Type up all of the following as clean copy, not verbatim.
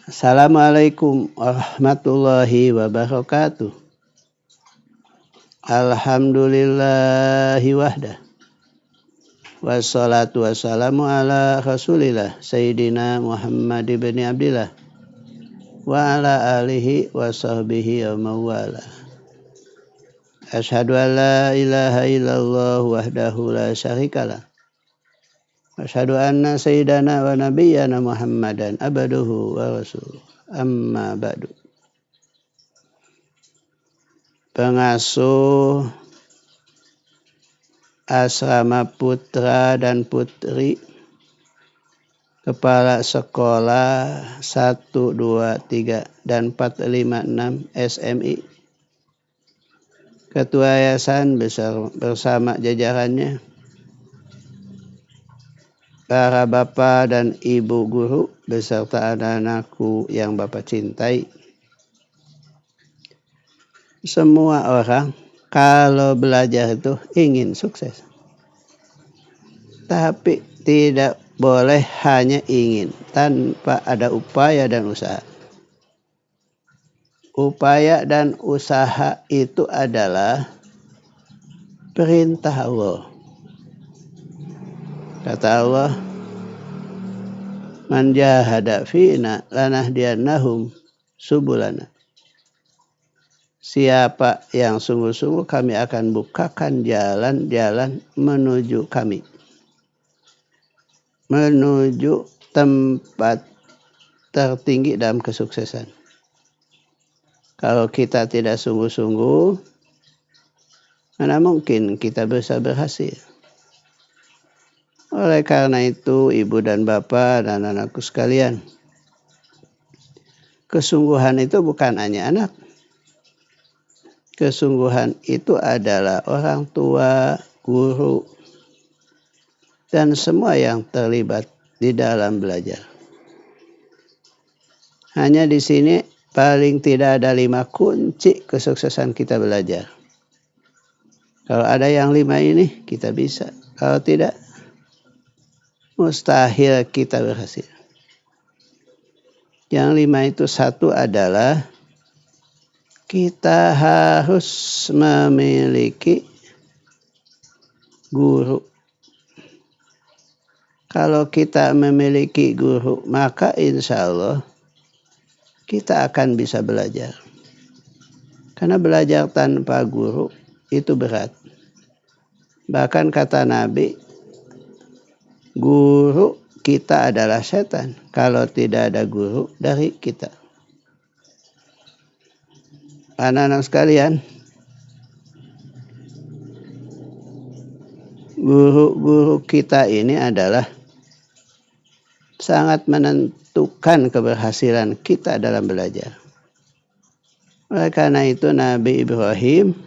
Assalamualaikum warahmatullahi wabarakatuh. Alhamdulillahi wahdah. Wassalatu wassalamu ala rasulillah Sayyidina Muhammad ibn Abdillah wa ala alihi wa sahbihi wa mawala. Asyhadu an la ilaha illallah wahdahu la syarikalah. Asyhadu anna sayyidana wa nabiyyana Muhammadan abduhu wa rasuluh. Amma ba'du. Pengasuh asrama putra dan putri, kepala sekolah 1, 2, 3 dan 4, 5, 6 SMI, ketua yayasan bersama jajarannya, para bapak dan ibu guru beserta anak-anakku yang Bapak cintai. Semua orang kalau belajar itu ingin sukses. Tapi tidak boleh hanya ingin tanpa ada upaya dan usaha. Upaya dan usaha itu adalah perintah Allah. Kata Allah, "Man jahada fina lanahdiyannahum subulana." Siapa yang sungguh-sungguh kami akan bukakan jalan-jalan menuju kami. Menuju tempat tertinggi dalam kesuksesan. Kalau kita tidak sungguh-sungguh, mana mungkin kita bisa berhasil. Oleh karena itu, ibu dan bapak dan anakku sekalian, kesungguhan itu bukan hanya anak. Kesungguhan itu adalah orang tua, guru, dan semua yang terlibat di dalam belajar. Hanya di sini paling tidak ada 5 kunci kesuksesan kita belajar. Kalau ada yang 5 ini, kita bisa. Kalau tidak, mustahil kita berhasil. Yang 5 itu, satu adalah kita harus memiliki guru. Kalau kita memiliki guru, maka insya Allah kita akan bisa belajar. Karena belajar tanpa guru itu berat. Bahkan kata Nabi, guru kita adalah setan. Kalau tidak ada guru dari kita. Anak-anak sekalian, guru-guru kita ini adalah sangat menentukan keberhasilan kita dalam belajar. Oleh karena itu Nabi Ibrahim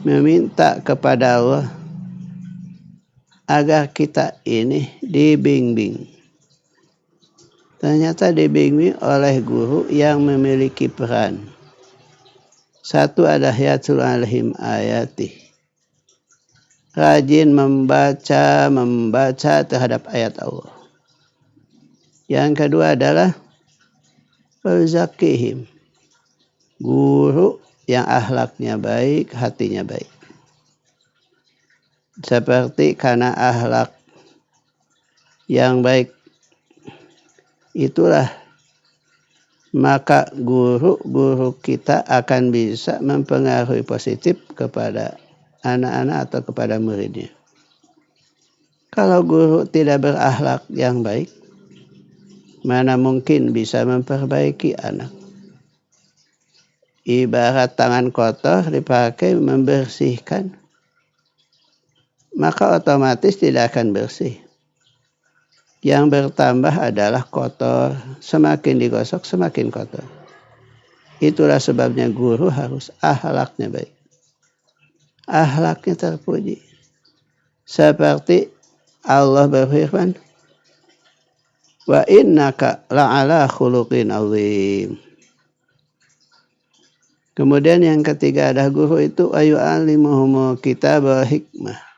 meminta kepada Allah agar kita ini dibimbing. Ternyata dibimbing oleh guru yang memiliki peran. Satu ada hiyatul alim ayati. Rajin membaca terhadap ayat Allah. Yang kedua adalah zakihim. Guru yang akhlaknya baik, hatinya baik. Seperti karena akhlak yang baik itulah maka guru-guru kita akan bisa mempengaruhi positif kepada anak-anak atau kepada muridnya. Kalau guru tidak berakhlak yang baik, mana mungkin bisa memperbaiki anak. Ibarat tangan kotor dipakai membersihkan, maka otomatis tidak akan bersih. Yang bertambah adalah kotor, semakin digosok semakin kotor. Itulah sebabnya guru harus akhlaknya baik. Akhlaknya terpuji. Seperti Allah berfirman, "Wa innaka la'ala khuluqin azim." Kemudian yang ketiga ada guru itu ayu'alimuhumul kitab wal hikmah.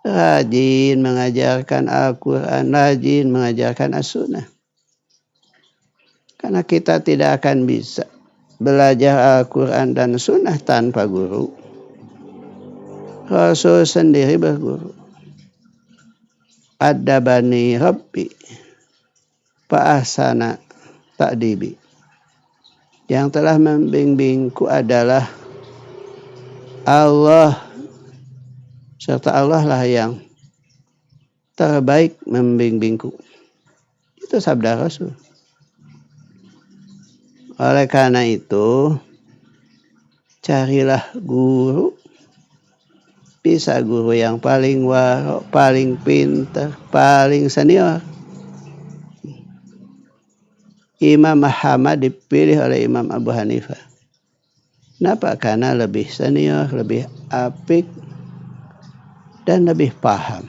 Rajin mengajarkan Al-Quran, rajin mengajarkan As-Sunnah. Karena kita tidak akan bisa belajar Al-Quran dan Sunnah tanpa guru. Rasul sendiri berguru. Adabani Rabbi Fa'ahsana ta'dibi. Yang telah membimbingku adalah Allah, serta Allah lah yang terbaik membimbingku. Itu sabda Rasul. Oleh karena itu, carilah guru. Bisa guru yang paling waro, paling pintar, paling senior. Imam Ahmad dipilih oleh Imam Abu Hanifah. Kenapa? Karena lebih senior, lebih apik, dan lebih paham.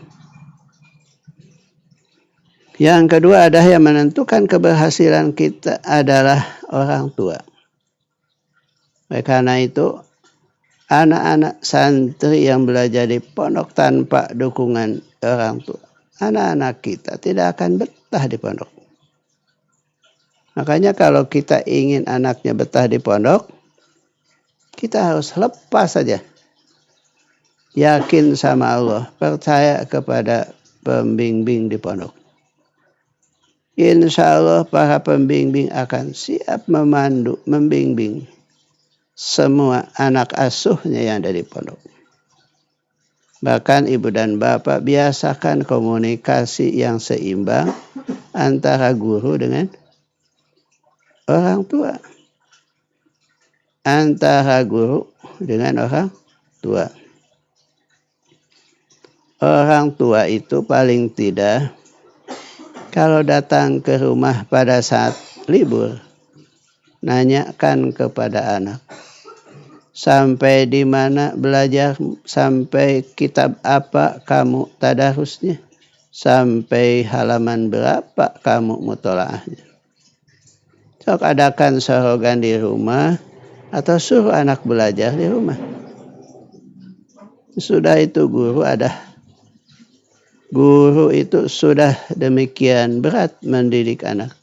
Yang kedua adalah yang menentukan keberhasilan kita adalah orang tua. Oleh karena itu, anak-anak santri yang belajar di pondok tanpa dukungan orang tua, anak-anak kita tidak akan betah di pondok. Makanya kalau kita ingin anaknya betah di pondok, kita harus lepas saja. Yakin sama Allah, percaya kepada pembimbing di pondok. Insya Allah para pembimbing akan siap memandu, membimbing semua anak asuhnya yang ada di pondok. Bahkan ibu dan bapak biasakan komunikasi yang seimbang antara guru dengan orang tua. Antara guru dengan orang tua. Orang tua itu paling tidak kalau datang ke rumah pada saat libur, nanyakan kepada anak. Sampai di mana belajar, sampai kitab apa kamu tadarusnya, sampai halaman berapa kamu mutolaahnya. Sok adakan sorogan di rumah atau suruh anak belajar di rumah. Sudah itu guru itu sudah demikian berat mendidik anak.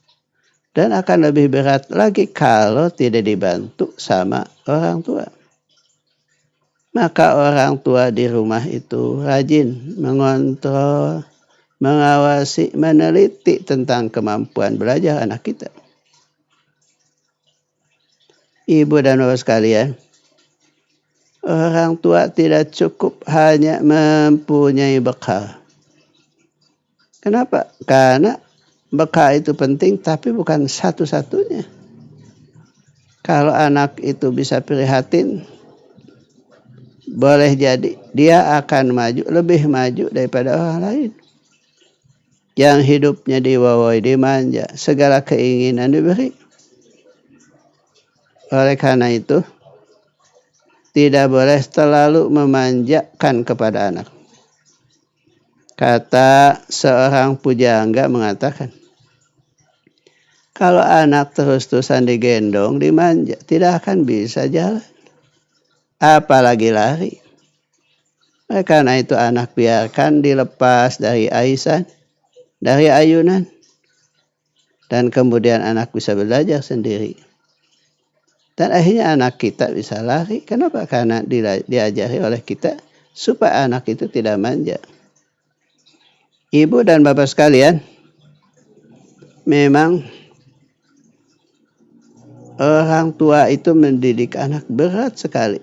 Dan akan lebih berat lagi kalau tidak dibantu sama orang tua. Maka orang tua di rumah itu rajin mengontrol, mengawasi, meneliti tentang kemampuan belajar anak kita. Ibu dan bapak sekalian, orang tua tidak cukup hanya mempunyai bekal. Kenapa? Karena bekal itu penting tapi bukan satu-satunya. Kalau anak itu bisa prihatin, boleh jadi dia akan maju, lebih maju daripada orang lain. Yang hidupnya diwawai, dimanja, segala keinginan diberi. Oleh karena itu, tidak boleh terlalu memanjakan kepada anak. Kata seorang pujangga mengatakan, kalau anak terus-terusan digendong, dimanja, tidak akan bisa jalan. Apalagi lari. Oleh karena itu anak biarkan dilepas dari aisan, dari ayunan. Dan kemudian anak bisa belajar sendiri. Dan akhirnya anak kita bisa lari. Kenapa? Karena diajari oleh kita supaya anak itu tidak manja. Ibu dan bapak sekalian, memang orang tua itu mendidik anak berat sekali.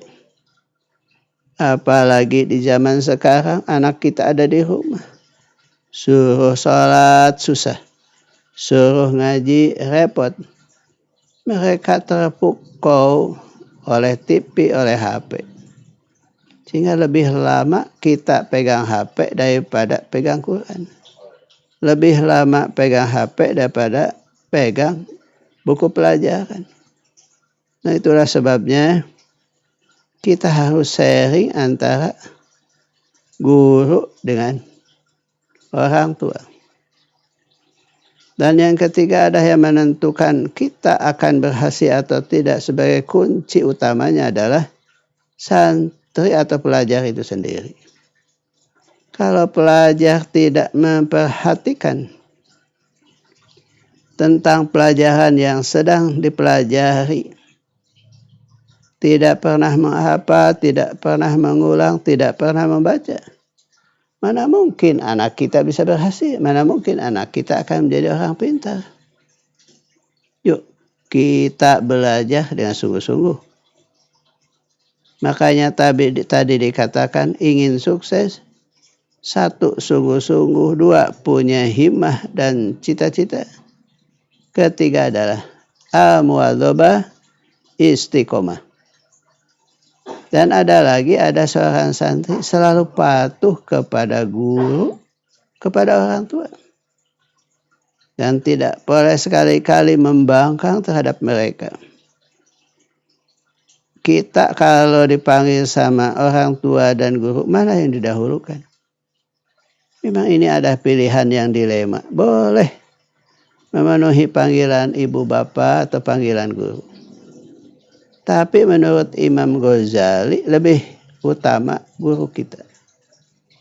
Apalagi di zaman sekarang anak kita ada di rumah. Suruh sholat susah. Suruh ngaji repot. Mereka terpukau oleh TV, oleh HP. Sehingga lebih lama kita pegang HP daripada pegang Quran. Lebih lama pegang HP daripada pegang buku pelajaran. Nah itulah sebabnya kita harus sharing antara guru dengan orang tua. Dan yang ketiga ada yang menentukan kita akan berhasil atau tidak sebagai kunci utamanya adalah santri atau pelajar itu sendiri. Kalau pelajar tidak memperhatikan tentang pelajaran yang sedang dipelajari. Tidak pernah menghafal, tidak pernah mengulang, tidak pernah membaca. Mana mungkin anak kita bisa berhasil? Mana mungkin anak kita akan menjadi orang pintar? Yuk, kita belajar dengan sungguh-sungguh. Makanya tadi dikatakan ingin sukses. 1, sungguh-sungguh. 2, punya himmah dan cita-cita. 3 adalah al-muwadzabah, istiqomah. Dan ada seorang santri selalu patuh kepada guru, kepada orang tua. Dan tidak boleh sekali-kali membangkang terhadap mereka. Kita kalau dipanggil sama orang tua dan guru, mana yang didahulukan? Memang ini ada pilihan yang dilema. Boleh memenuhi panggilan ibu bapa atau panggilan guru. Tapi menurut Imam Ghazali lebih utama guru kita.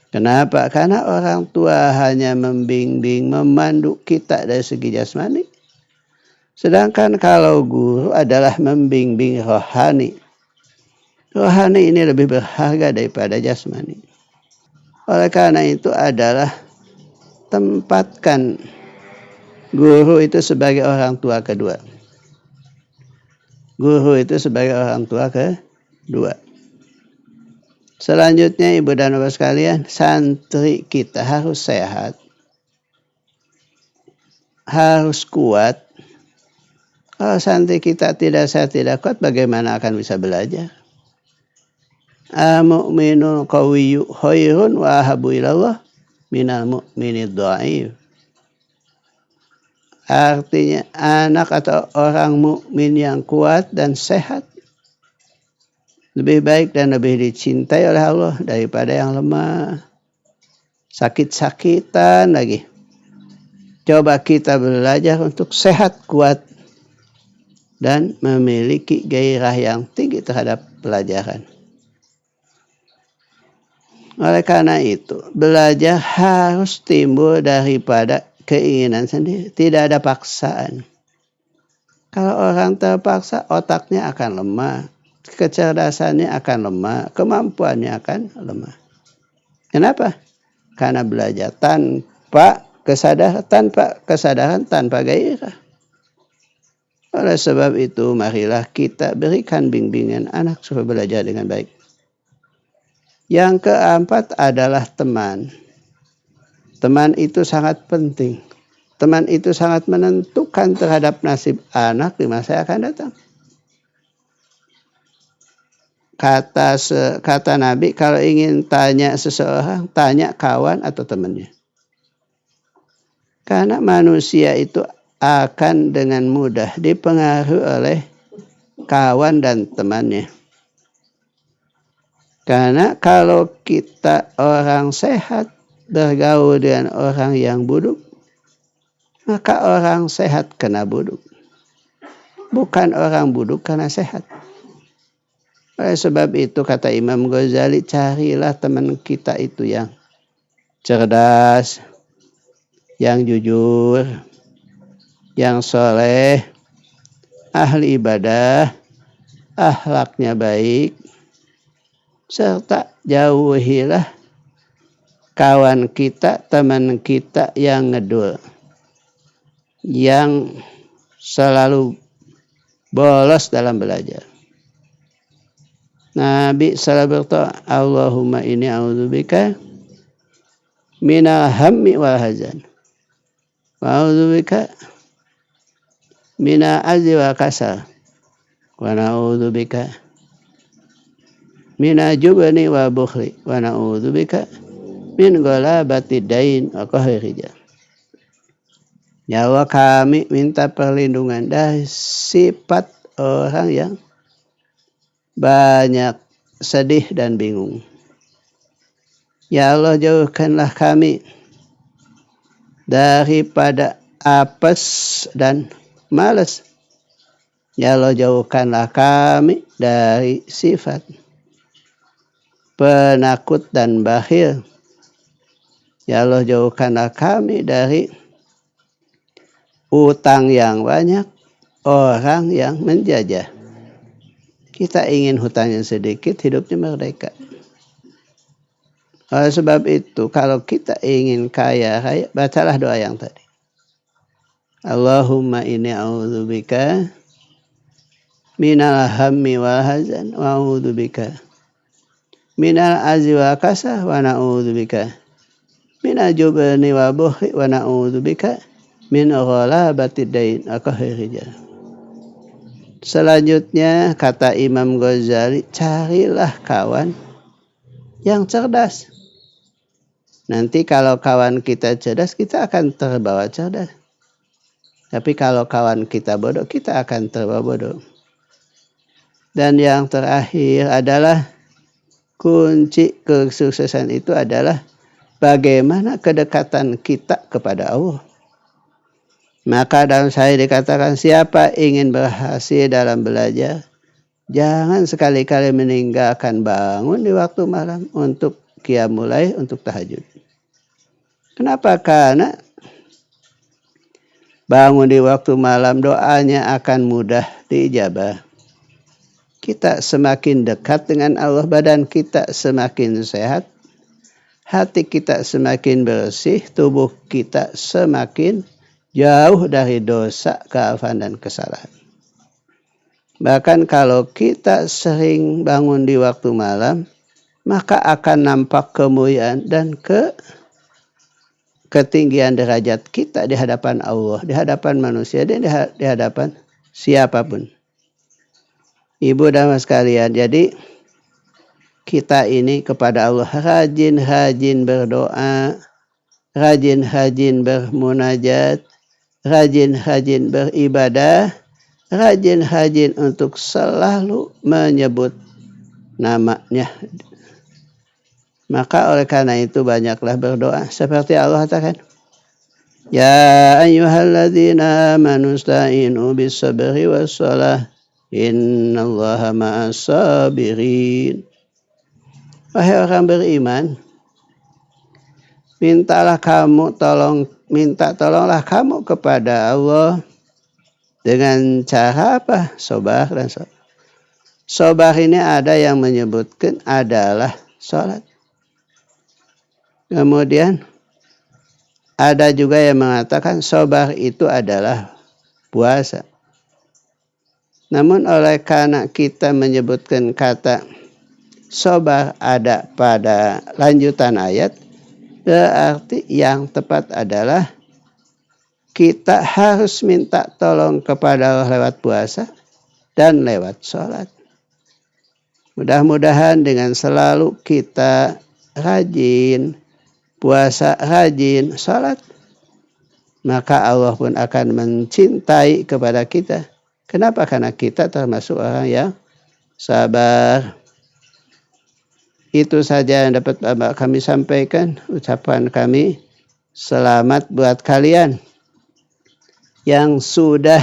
Kenapa? Karena orang tua hanya membimbing, memandu kita dari segi jasmani. Sedangkan kalau guru adalah membimbing rohani. Rohani ini lebih berharga daripada jasmani. Oleh karena itu adalah tempatkan guru itu sebagai orang tua kedua. Guru itu sebagai orang tua kedua. Selanjutnya ibu dan bapak sekalian, santri kita harus sehat. Harus kuat. Kalau santri kita tidak sehat, tidak kuat, bagaimana akan bisa belajar? Al-mu'minul qawiyyu khairun wa ahabbu ilallah minal mu'minid dha'if. Artinya anak atau orang mukmin yang kuat dan sehat lebih baik dan lebih dicintai oleh Allah daripada yang lemah, sakit-sakitan lagi. Coba kita belajar untuk sehat, kuat, dan memiliki gairah yang tinggi terhadap pelajaran. Oleh karena itu, belajar harus timbul daripada keinginan sendiri. Tidak ada paksaan. Kalau orang terpaksa, otaknya akan lemah. Kecerdasannya akan lemah. Kemampuannya akan lemah. Kenapa? Karena belajar tanpa kesadaran, tanpa gairah. Oleh sebab itu, marilah kita berikan bimbingan anak supaya belajar dengan baik. Yang keempat adalah teman. Teman itu sangat penting. Teman itu sangat menentukan terhadap nasib anak di masa yang akan datang. Kata Nabi, kalau ingin tanya seseorang, tanya kawan atau temannya. Karena manusia itu akan dengan mudah dipengaruhi oleh kawan dan temannya. Karena kalau kita orang sehat, bergaul dengan orang yang buruk, maka orang sehat kena buruk. Bukan orang buruk karena sehat. Oleh sebab itu kata Imam Ghazali, carilah teman kita itu yang cerdas, yang jujur, yang soleh, ahli ibadah, akhlaknya baik, serta jauhilah kawan kita, teman kita yang ngedul, yang selalu bolos dalam belajar. Nabi selalu berdoa, Allahumma inni a'udzubika minal hammi wal hazan. Wa a'udzubika minal azzi wal kasal. Wa na'udzubika minal jubni wal bukhli. Wa na'udzubika min ghalabati dain wa qahri rijal. Ya Allah, kami minta perlindungan dari sifat orang yang banyak sedih dan bingung. Ya Allah, jauhkanlah kami daripada apes dan malas. Ya Allah, jauhkanlah kami dari sifat penakut dan bakhil. Ya Allah, jauhkanlah kami dari utang yang banyak, orang yang menjajah. Kita ingin hutangnya sedikit, hidupnya merdeka. Oleh sebab itu, kalau kita ingin kaya raya, bacalah doa yang tadi. Allahumma inni a'udzubika minal hammi wal hazan wa a'udzubika minal azzi wal kasah wa na'udzubika minal jubni wal bukhli wa na'udzubika min ghalabatid dain aqahirija. Selanjutnya kata Imam Ghazali, carilah kawan yang cerdas. Nanti kalau kawan kita cerdas, kita akan terbawa cerdas. Tapi kalau kawan kita bodoh, kita akan terbawa bodoh. Dan yang terakhir adalah kunci kesuksesan itu adalah bagaimana kedekatan kita kepada Allah. Maka dalam saya dikatakan, siapa ingin berhasil dalam belajar, jangan sekali-kali meninggalkan bangun di waktu malam untuk qiyamul lail, untuk tahajud. Kenapa? Karena bangun di waktu malam doanya akan mudah diijabah. Kita semakin dekat dengan Allah, badan kita semakin sehat, hati kita semakin bersih, tubuh kita semakin jauh dari dosa, kealfan dan kesalahan. Bahkan kalau kita sering bangun di waktu malam, maka akan nampak kemuliaan dan ketinggian derajat kita di hadapan Allah, di hadapan manusia, dan di hadapan siapapun. Ibu dan mas sekalian, jadi kita ini kepada Allah rajin-rajin berdoa, rajin-rajin bermunajat, rajin-rajin beribadah, rajin-rajin untuk selalu menyebut namanya. Maka oleh karena itu banyaklah berdoa. Seperti Allah katakan, ya ayyuhalladzina amanu sta'inu bis-sabri was-shalah innallaha ma'as sabirin. Wahai orang beriman, minta tolonglah kamu kepada Allah dengan cara apa? Sabar dan sabar. Sabar ini ada yang menyebutkan adalah salat. Kemudian ada juga yang mengatakan sabar itu adalah puasa. Namun oleh karena kita menyebutkan kata sabar ada pada lanjutan ayat, berarti yang tepat adalah kita harus minta tolong kepada Allah lewat puasa dan lewat sholat. Mudah-mudahan dengan selalu kita rajin puasa, rajin sholat, maka Allah pun akan mencintai kepada kita. Kenapa? Karena kita termasuk orang yang sabar. Itu saja yang dapat kami sampaikan. Ucapan kami, selamat buat kalian yang sudah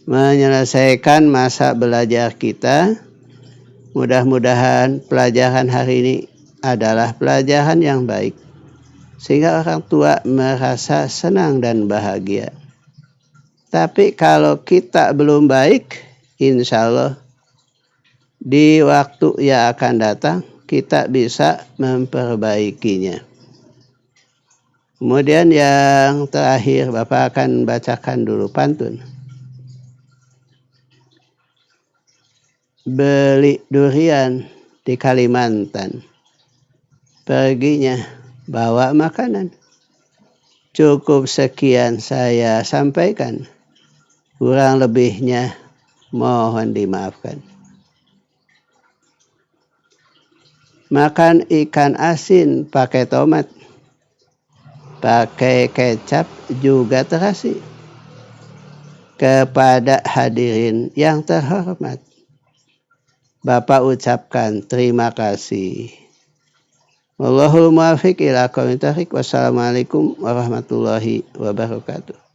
menyelesaikan masa belajar kita. Mudah-mudahan pelajaran hari ini adalah pelajaran yang baik, sehingga orang tua merasa senang dan bahagia. Tapi kalau kita belum baik, insya Allah di waktu yang akan datang kita bisa memperbaikinya. Kemudian yang terakhir, Bapak akan bacakan dulu pantun. Beli durian di Kalimantan, perginya bawa makanan. Cukup sekian saya sampaikan, kurang lebihnya mohon dimaafkan. Makan ikan asin pakai tomat, pakai kecap juga terasi. Kepada hadirin yang terhormat, Bapak ucapkan terima kasih. Wallahul muwaffiq ila aqwamit thoriq. Wassalamualaikum warahmatullahi wabarakatuh.